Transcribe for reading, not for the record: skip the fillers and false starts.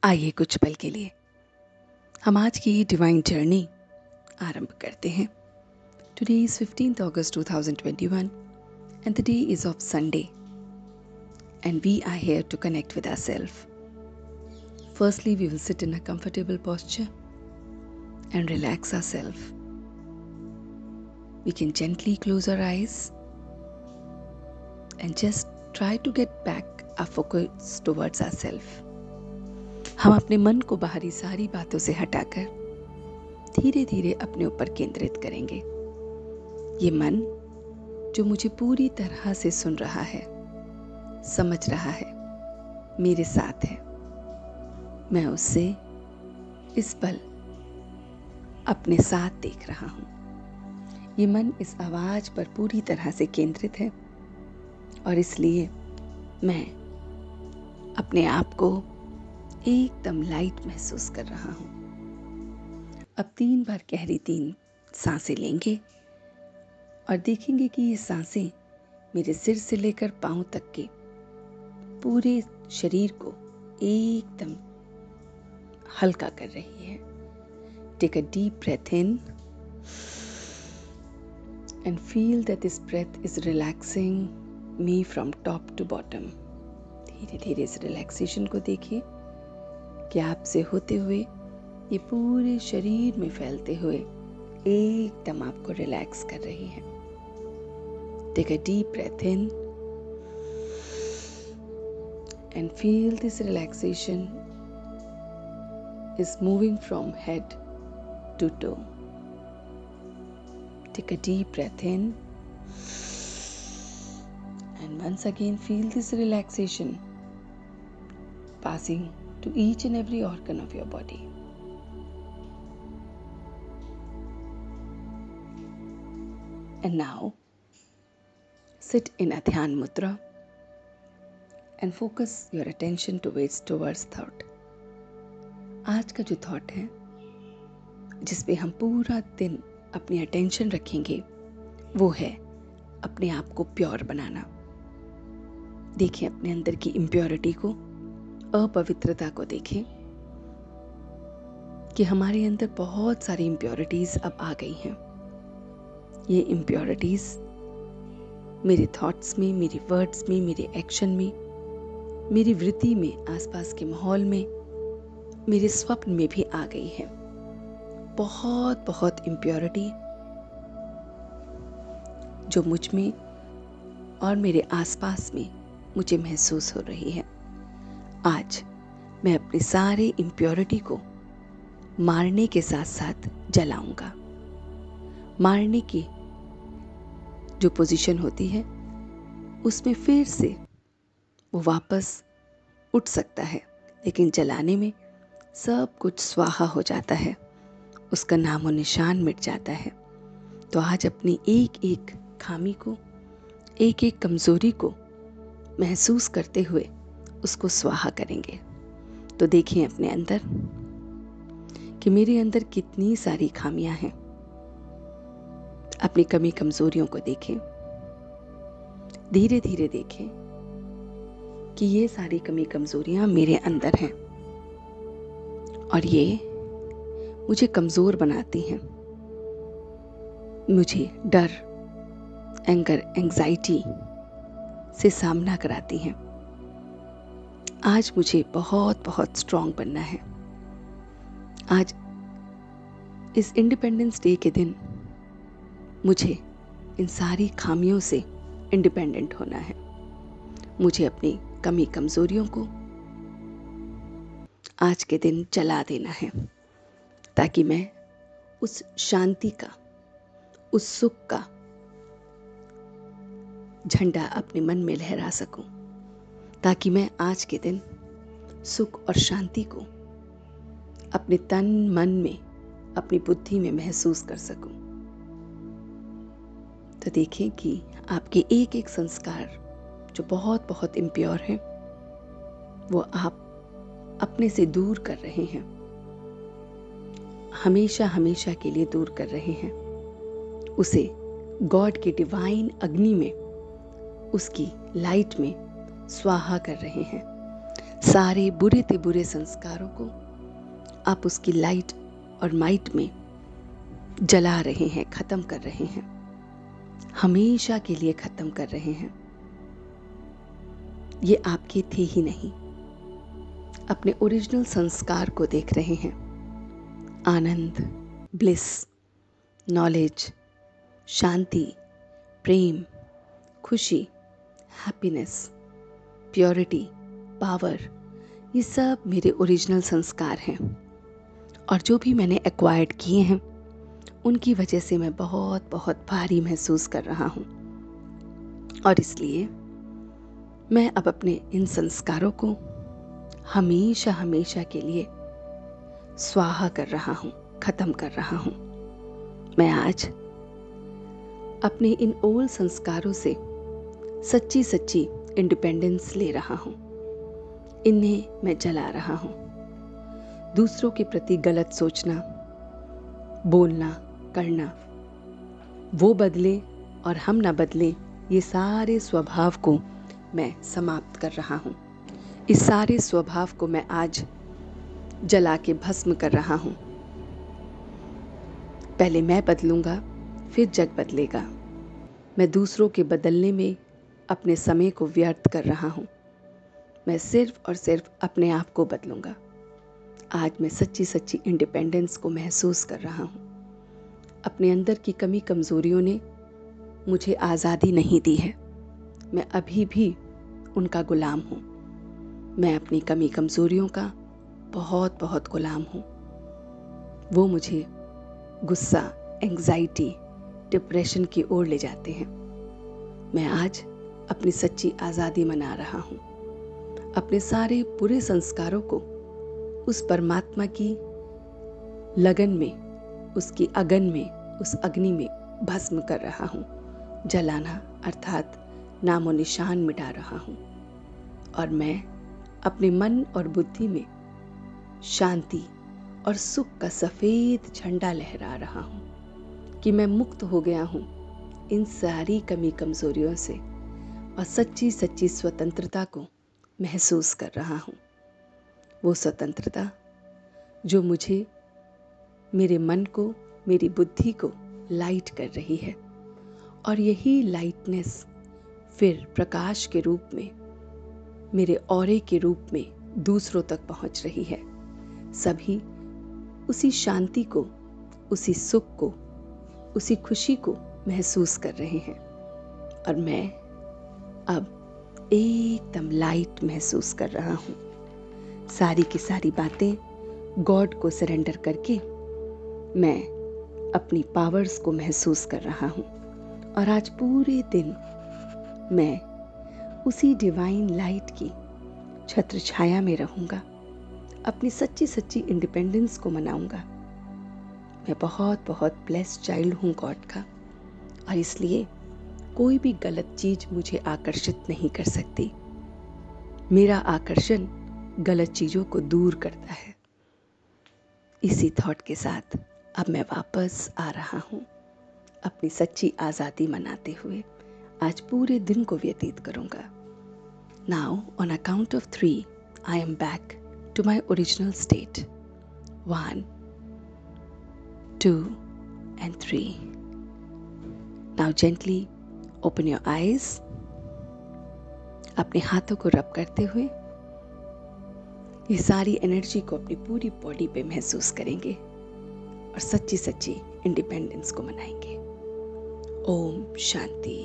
आइए कुछ पल के लिए हम आज की डिवाइन जर्नी आरंभ करते हैं। Today is 15th August 2021 and the day is of Sunday and we are here to connect with ourselves. Firstly, we will sit in a comfortable posture and relax ourselves. We can gently close our eyes and just try to get back our focus towards ourselves. हम अपने मन को बाहरी सारी बातों से हटाकर धीरे धीरे अपने ऊपर केंद्रित करेंगे। ये मन जो मुझे पूरी तरह से सुन रहा है, समझ रहा है, मेरे साथ है, मैं उससे इस पल अपने साथ देख रहा हूँ। ये मन इस आवाज पर पूरी तरह से केंद्रित है और इसलिए मैं अपने आप को एकदम लाइट महसूस कर रहा हूँ। अब 3 बार गहरी 3 सांसें लेंगे और देखेंगे कि ये सांसें मेरे सिर से लेकर पांव तक के पूरे शरीर को एकदम हल्का कर रही है। Take a deep breath in and feel that this breath is relaxing me from top to bottom. धीरे धीरे इस रिलैक्सेशन को देखिए कि आपसे होते हुए ये पूरे शरीर में फैलते हुए एकदम आपको रिलैक्स कर रही है। Take a deep breath in and feel this relaxation is moving from head to toe. Take a deep breath in and once again feel this relaxation passing to each and every organ of your body. And now sit in a Dhyan Mudra and focus your attention towards thought. आज का जो thought है जिस पे हम पूरा दिन अपनी अटेंशन रखेंगे वो है अपने आप को प्योर बनाना। देखें अपने अंदर की इम्प्योरिटी को, अपवित्रता को देखें कि हमारे अंदर बहुत सारी इम्प्योरिटीज अब आ गई हैं। ये इम्प्योरिटीज मेरे थॉट्स में, मेरे वर्ड्स में, मेरे एक्शन में, मेरी वृत्ति में, आसपास के माहौल में, मेरे स्वप्न में भी आ गई है। बहुत बहुत इम्प्योरिटी जो मुझ में और मेरे आसपास में मुझे महसूस हो रही है। आज मैं अपनी सारी इम्प्योरिटी को मारने के साथ साथ जलाऊंगा। मारने की जो पोजीशन होती है उसमें फिर से वो वापस उठ सकता है, लेकिन जलाने में सब कुछ स्वाहा हो जाता है, उसका नामो निशान मिट जाता है। तो आज अपनी एक एक खामी को, एक एक कमजोरी को महसूस करते हुए उसको स्वाहा करेंगे। तो देखिए अपने अंदर कि मेरे अंदर कितनी सारी खामियां हैं। अपनी कमी कमजोरियों को देखें, धीरे धीरे देखें कि ये सारी कमी कमजोरियां मेरे अंदर हैं और ये मुझे कमजोर बनाती हैं, मुझे डर, एंगर, एंजाइटी से सामना कराती हैं। आज मुझे बहुत बहुत स्ट्रांग बनना है। आज इस इंडिपेंडेंस डे के दिन मुझे इन सारी खामियों से इंडिपेंडेंट होना है। मुझे अपनी कमी कमजोरियों को आज के दिन जला देना है ताकि मैं उस शांति का, उस सुख का झंडा अपने मन में लहरा सकूं, ताकि मैं आज के दिन सुख और शांति को अपने तन मन में, अपनी बुद्धि में महसूस कर सकूं। तो देखें कि आपके एक एक संस्कार जो बहुत बहुत इम्प्योर हैं वो आप अपने से दूर कर रहे हैं, हमेशा हमेशा के लिए दूर कर रहे हैं। उसे गॉड की डिवाइन अग्नि में, उसकी लाइट में स्वाहा कर रहे हैं। सारे बुरे ते बुरे संस्कारों को आप उसकी लाइट और माइट में जला रहे हैं, खत्म कर रहे हैं, हमेशा के लिए खत्म कर रहे हैं। ये आपके थे ही नहीं, अपने ओरिजिनल संस्कार को देख रहे हैं। आनंद, ब्लिस, नॉलेज, शांति, प्रेम, खुशी, हैप्पीनेस, प्योरिटी, पावर, ये सब मेरे ओरिजिनल संस्कार हैं। और जो भी मैंने एक्वायर्ड किए हैं उनकी वजह से मैं बहुत बहुत भारी महसूस कर रहा हूँ। और इसलिए मैं अब अपने इन संस्कारों को हमेशा हमेशा के लिए स्वाहा कर रहा हूँ, खत्म कर रहा हूँ। मैं आज अपने इन ओल्ड संस्कारों से सच्ची सच्ची इंडिपेंडेंस ले रहा हूँ। इन्हें मैं जला रहा हूँ। दूसरों के प्रति गलत सोचना, बोलना, करना, वो बदले और हम ना बदले, ये सारे स्वभाव को मैं समाप्त कर रहा हूँ। इस सारे स्वभाव को मैं आज जला के भस्म कर रहा हूँ। पहले मैं बदलूंगा, फिर जग बदलेगा। मैं दूसरों के बदलने में अपने समय को व्यर्थ कर रहा हूँ। मैं सिर्फ और सिर्फ अपने आप को बदलूंगा। आज मैं सच्ची सच्ची इंडिपेंडेंस को महसूस कर रहा हूँ। अपने अंदर की कमी कमजोरियों ने मुझे आज़ादी नहीं दी है। मैं अभी भी उनका गुलाम हूँ। मैं अपनी कमी कमजोरियों का बहुत बहुत गुलाम हूँ। वो मुझे गुस्सा, एंग्जाइटी, डिप्रेशन की ओर ले जाते हैं। मैं आज अपनी सच्ची आज़ादी मना रहा हूँ। अपने सारे बुरे संस्कारों को उस परमात्मा की लगन में, उसकी अगन में, उस अग्नि में भस्म कर रहा हूँ। जलाना अर्थात नामो निशान मिटा रहा हूँ। और मैं अपने मन और बुद्धि में शांति और सुख का सफेद झंडा लहरा रहा हूँ कि मैं मुक्त हो गया हूँ इन सारी कमी कमजोरियों से और सच्ची सच्ची स्वतंत्रता को महसूस कर रहा हूँ। वो स्वतंत्रता जो मुझे, मेरे मन को, मेरी बुद्धि को लाइट कर रही है। और यही लाइटनेस फिर प्रकाश के रूप में, मेरे ऑरे के रूप में दूसरों तक पहुंच रही है। सभी उसी शांति को, उसी सुख को, उसी खुशी को महसूस कर रहे हैं। और मैं अब एकदम लाइट महसूस कर रहा हूँ। सारी की सारी बातें गॉड को सरेंडर करके मैं अपनी पावर्स को महसूस कर रहा हूँ। और आज पूरे दिन मैं उसी डिवाइन लाइट की छत्र छाया में रहूँगा। अपनी सच्ची सच्ची इंडिपेंडेंस को मनाऊँगा। मैं बहुत बहुत ब्लेस्ड चाइल्ड हूँ गॉड का। और इसलिए कोई भी गलत चीज मुझे आकर्षित नहीं कर सकती। मेरा आकर्षण गलत चीजों को दूर करता है। इसी थॉट के साथ अब मैं वापस आ रहा हूँ। अपनी सच्ची आज़ादी मनाते हुए आज पूरे दिन को व्यतीत करूँगा। Now on a count of 3 I am back to my original state. 1, 2, and 3. Now gently open your eyes. अपने हाथों को रब करते हुए ये सारी एनर्जी को अपनी पूरी बॉडी पे महसूस करेंगे और सच्ची सच्ची इंडिपेंडेंस को मनाएंगे। ओम शांति।